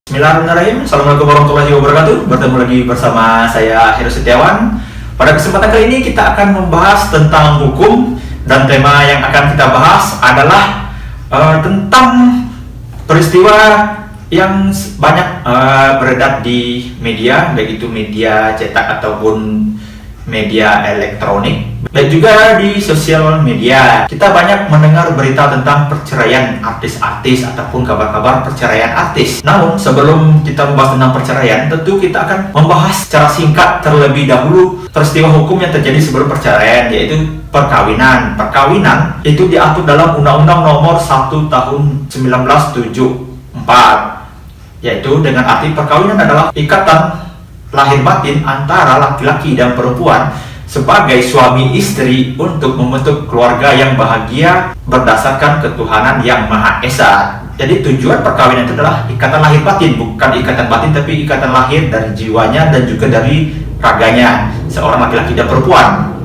Bismillahirrahmanirrahim. Assalamualaikum warahmatullahi wabarakatuh. Bertemu lagi bersama saya Heru Setiawan. Pada kesempatan kali ini kita akan membahas tentang hukum, dan tema yang akan kita bahas adalah tentang peristiwa yang banyak beredar di media, baik itu media cetak ataupun media elektronik, baik juga di sosial media. Kita banyak mendengar berita tentang perceraian artis-artis ataupun kabar-kabar perceraian artis. Namun sebelum kita membahas tentang perceraian, tentu kita akan membahas secara singkat terlebih dahulu peristiwa hukum yang terjadi sebelum perceraian, yaitu perkawinan. Perkawinan itu diatur dalam Undang-Undang Nomor 1 Tahun 1974, yaitu dengan arti perkawinan adalah ikatan lahir batin antara laki-laki dan perempuan sebagai suami istri untuk membentuk keluarga yang bahagia berdasarkan ketuhanan yang Maha Esa. Jadi tujuan perkawinan itu adalah ikatan lahir batin, bukan ikatan batin tapi ikatan lahir dari jiwanya dan juga dari raganya seorang laki-laki dan perempuan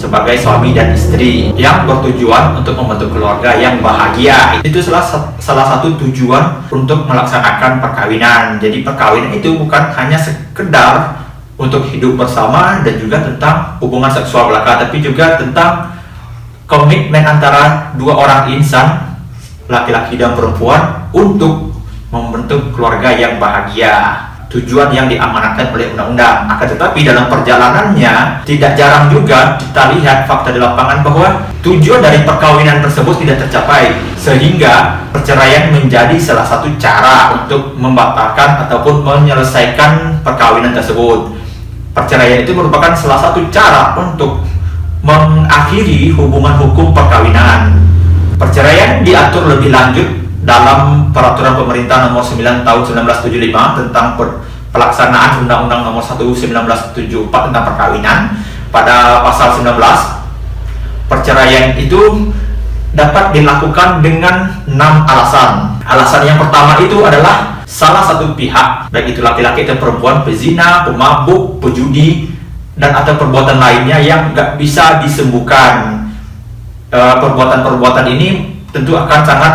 sebagai suami dan istri yang bertujuan untuk membentuk keluarga yang bahagia. Itu salah satu tujuan untuk melaksanakan perkawinan. Jadi perkawinan itu bukan hanya sekedar untuk hidup bersama dan juga tentang hubungan seksual belaka, tapi juga tentang komitmen antara dua orang insan, laki-laki dan perempuan, untuk membentuk keluarga yang bahagia. Tujuan yang diamanatkan oleh undang-undang. Akan tetapi dalam perjalanannya tidak jarang juga kita lihat fakta di lapangan bahwa tujuan dari perkawinan tersebut tidak tercapai, sehingga perceraian menjadi salah satu cara untuk membatalkan ataupun menyelesaikan perkawinan tersebut. Perceraian itu merupakan salah satu cara untuk mengakhiri hubungan hukum perkawinan. Perceraian diatur lebih lanjut dalam Peraturan Pemerintah Nomor 9 Tahun 1975 tentang pelaksanaan Undang-Undang Nomor 1 1974 tentang perkawinan. Pada pasal 19, perceraian itu dapat dilakukan dengan 6 alasan. Alasan yang pertama itu adalah salah satu pihak, baik itu laki-laki atau perempuan, pezina, pemabuk, pejudi, dan atau perbuatan lainnya yang nggak bisa disembuhkan. Perbuatan-perbuatan ini tentu akan sangat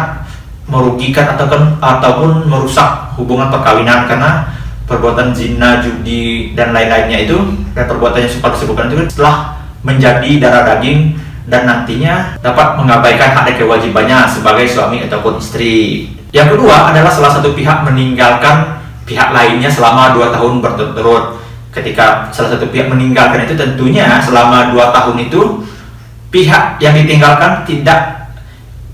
merugikan ataupun merusak hubungan perkawinan, karena perbuatan zina, judi, dan lain-lainnya itu, dan perbuatan yang sempat disebutkan itu telah menjadi darah daging dan nantinya dapat mengabaikan hak dan kewajibannya sebagai suami ataupun istri. Yang kedua adalah salah satu pihak meninggalkan pihak lainnya selama 2 tahun berturut-turut. Ketika salah satu pihak meninggalkan itu, tentunya selama 2 tahun itu pihak yang ditinggalkan tidak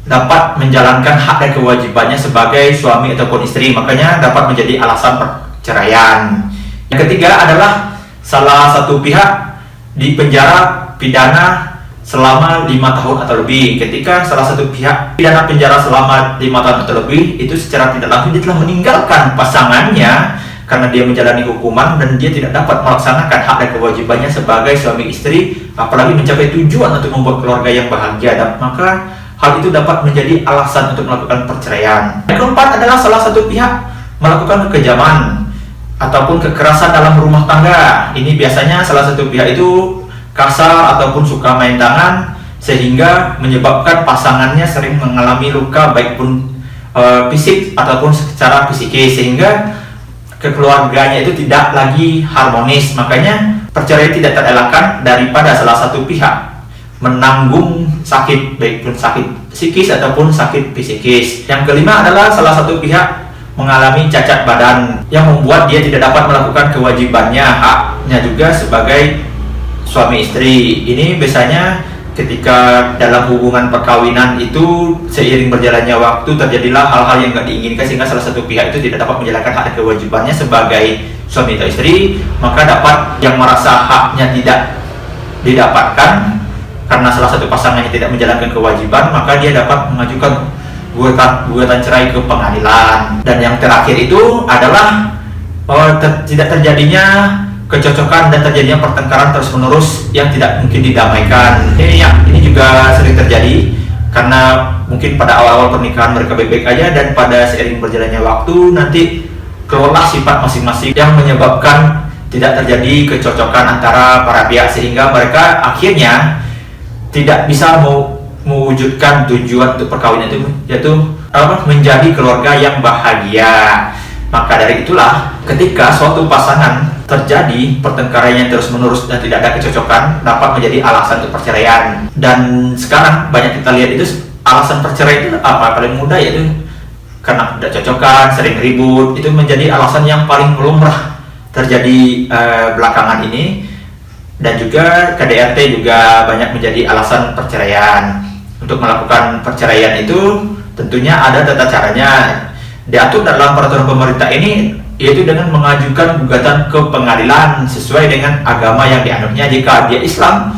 dapat menjalankan hak dan kewajibannya sebagai suami ataupun istri, makanya dapat menjadi alasan perceraian. Yang ketiga adalah salah satu pihak dipenjara pidana selama 5 tahun atau lebih. Ketika salah satu pihak pidana penjara selama 5 tahun atau lebih, itu secara tidak langsung dia telah meninggalkan pasangannya karena dia menjalani hukuman dan dia tidak dapat melaksanakan hak dan kewajibannya sebagai suami istri, apalagi mencapai tujuan untuk membuat keluarga yang bahagia, dan maka hal itu dapat menjadi alasan untuk melakukan perceraian. Yang keempat adalah salah satu pihak melakukan kekejaman ataupun kekerasan dalam rumah tangga. Ini biasanya salah satu pihak itu kasar ataupun suka main tangan, sehingga menyebabkan pasangannya sering mengalami luka baik pun fisik ataupun secara psikis, sehingga kekeluarganya itu tidak lagi harmonis. Makanya perceraian tidak terelakkan daripada salah satu pihak menanggung sakit, baik pun sakit psikis ataupun sakit psikis. Yang kelima adalah salah satu pihak mengalami cacat badan yang membuat dia tidak dapat melakukan kewajibannya, haknya juga sebagai suami istri. Ini biasanya ketika dalam hubungan perkawinan itu seiring berjalannya waktu terjadilah hal-hal yang tidak diinginkan, sehingga salah satu pihak itu tidak dapat menjalankan hak dan kewajibannya sebagai suami atau istri, maka dapat yang merasa haknya tidak didapatkan karena salah satu pasangannya tidak menjalankan kewajiban, maka dia dapat mengajukan gugatan cerai ke pengadilan. Dan yang terakhir itu adalah tidak terjadinya kecocokan dan terjadinya pertengkaran terus-menerus yang tidak mungkin didamaikan. Ini juga sering terjadi karena mungkin pada awal-awal pernikahan mereka baik-baik aja, dan pada seiring berjalannya waktu nanti keluarlah sifat masing-masing yang menyebabkan tidak terjadi kecocokan antara para pihak, sehingga mereka akhirnya tidak bisa mewujudkan tujuan untuk perkawinan itu, yaitu menjadi keluarga yang bahagia. Maka dari itulah, ketika suatu pasangan terjadi pertengkaran yang terus-menerus dan tidak ada kecocokan, dapat menjadi alasan untuk perceraian. Dan sekarang banyak kita lihat itu alasan perceraian itu apa? Paling mudah yaitu karena tidak cocokan, sering ribut. Itu menjadi alasan yang paling lumrah terjadi belakangan ini. Dan juga KDRT juga banyak menjadi alasan perceraian. Untuk melakukan perceraian itu tentunya ada tata caranya. Diatur dalam peraturan pemerintah ini, yaitu dengan mengajukan gugatan ke pengadilan sesuai dengan agama yang dianutnya. Jika dia Islam,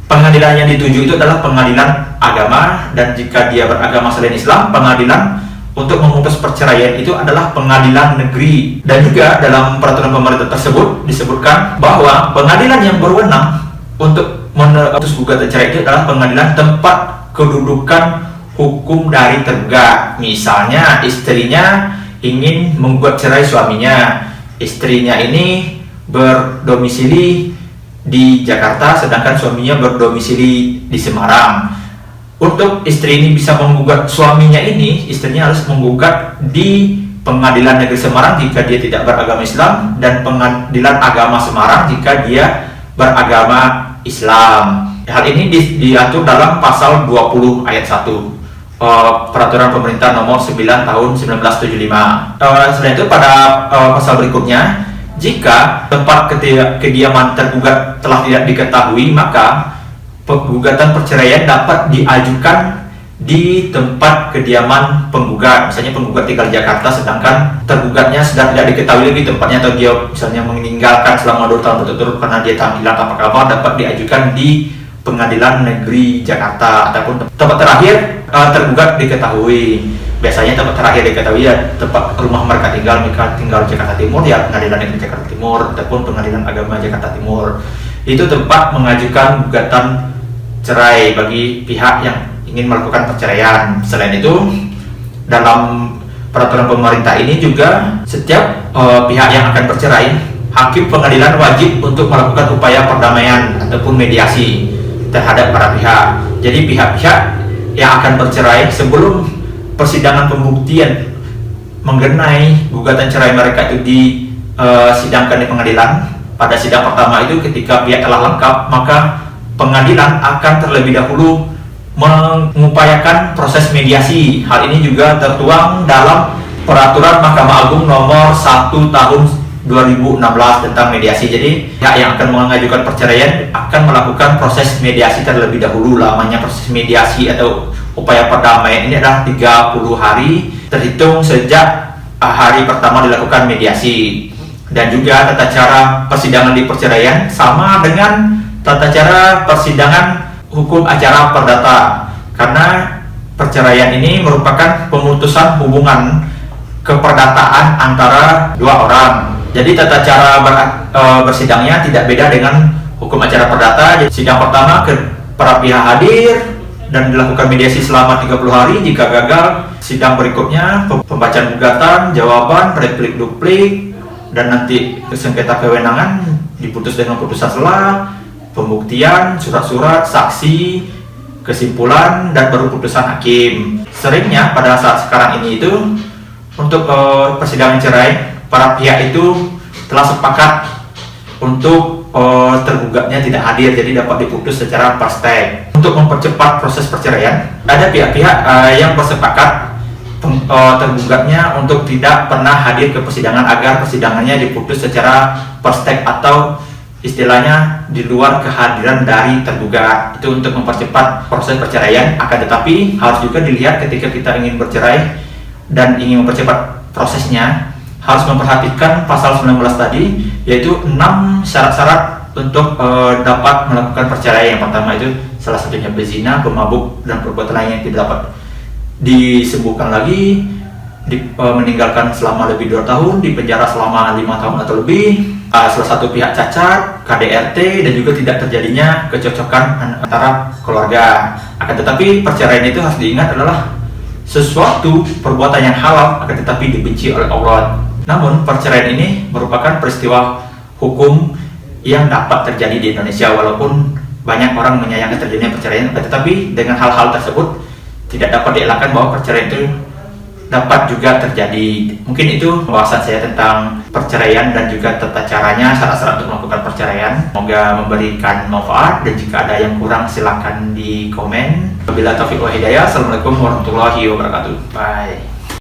pengadilan yang dituju itu adalah pengadilan agama, dan jika dia beragama selain Islam, pengadilan untuk memutus perceraian itu adalah pengadilan negeri. Dan juga dalam peraturan pemerintah tersebut disebutkan bahwa pengadilan yang berwenang untuk memutus gugatan cerai itu adalah pengadilan tempat kedudukan hukum dari tergugat. Misalnya istrinya ingin menggugat cerai suaminya, istrinya ini berdomisili di Jakarta sedangkan suaminya berdomisili di Semarang. Untuk istri ini bisa menggugat suaminya ini, istrinya harus menggugat di Pengadilan Negeri Semarang jika dia tidak beragama Islam, dan Pengadilan Agama Semarang jika dia beragama Islam. Hal ini diatur dalam pasal 20 ayat 1 Peraturan Pemerintah Nomor 9 Tahun 1975. Selain itu pada pasal berikutnya, jika tempat kediaman tergugat telah tidak diketahui, maka gugatan perceraian dapat diajukan di tempat kediaman penggugat. Misalnya penggugat tinggal di Jakarta sedangkan tergugatnya sudah tidak diketahui lagi tempatnya, atau dia misalnya meninggalkan selama 2 tahun berturut-turut karena dia tak hilang apa kabar, dapat diajukan di Pengadilan Negeri Jakarta. Ataupun tempat terakhir tergugat diketahui, biasanya tempat terakhir diketahui ya tempat rumah mereka tinggal Jakarta Timur, ya Pengadilan Negeri Jakarta Timur ataupun Pengadilan Agama Jakarta Timur. Itu tempat mengajukan gugatan cerai bagi pihak yang ingin melakukan perceraian. Selain itu, dalam peraturan pemerintah ini juga setiap pihak yang akan bercerai, hakim pengadilan wajib untuk melakukan upaya perdamaian ataupun mediasi terhadap para pihak. Jadi pihak-pihak yang akan bercerai, sebelum persidangan pembuktian mengenai gugatan cerai mereka itu disidangkan di pengadilan, pada sidang pertama itu ketika pihak telah lengkap, maka pengadilan akan terlebih dahulu mengupayakan proses mediasi. Hal ini juga tertuang dalam Peraturan Mahkamah Agung Nomor 1 Tahun 2016 tentang mediasi. Jadi pihak yang akan mengajukan perceraian akan melakukan proses mediasi terlebih dahulu. Lamanya proses mediasi atau upaya perdamaian ini adalah 30 hari terhitung sejak hari pertama dilakukan mediasi. Dan juga tata cara persidangan di perceraian sama dengan tata cara persidangan hukum acara perdata, karena perceraian ini merupakan pemutusan hubungan keperdataan antara dua orang. Jadi tata cara bersidangnya tidak beda dengan hukum acara perdata. Jadi sidang pertama para pihak hadir dan dilakukan mediasi selama 30 hari. Jika gagal, sidang berikutnya pembacaan gugatan, jawaban, replik duplik, dan nanti sengketa kewenangan diputus dengan putusan sela, pembuktian, surat-surat, saksi, kesimpulan, dan baru putusan hakim. Seringnya pada saat sekarang ini itu untuk persidangan cerai, para pihak itu telah sepakat untuk tergugatnya tidak hadir, jadi dapat diputus secara parstake. Untuk mempercepat proses perceraian, ada pihak-pihak yang bersepakat tergugatnya untuk tidak pernah hadir ke persidangan agar persidangannya diputus secara parstake atau istilahnya di luar kehadiran dari tergugat. Itu untuk mempercepat proses perceraian. Akan tetapi harus juga dilihat ketika kita ingin bercerai dan ingin mempercepat prosesnya, harus memperhatikan pasal 19 tadi, yaitu 6 syarat-syarat untuk dapat melakukan perceraian. Yang pertama itu salah satunya berzina, pemabuk, dan perbuatan lain yang tidak dapat disembuhkan lagi, meninggalkan selama lebih 2 tahun, dipenjara selama 5 tahun atau lebih, salah satu pihak cacat, KDRT, dan juga tidak terjadinya kecocokan antara keluarga. Akan tetapi perceraian itu harus diingat adalah sesuatu perbuatan yang halal, akan tetapi dibenci oleh Allah. Namun perceraian ini merupakan peristiwa hukum yang dapat terjadi di Indonesia, walaupun banyak orang menyayangkan terjadinya perceraian, akan tetapi dengan hal-hal tersebut tidak dapat dielakkan bahwa perceraian itu dapat juga terjadi. Mungkin itu pembahasan saya tentang perceraian dan juga tata caranya, syarat-syarat untuk melakukan perceraian. Semoga memberikan manfaat, dan jika ada yang kurang silahkan di komen. Wabillahi taufiq wal hidayah. Assalamualaikum warahmatullahi wabarakatuh. Bye.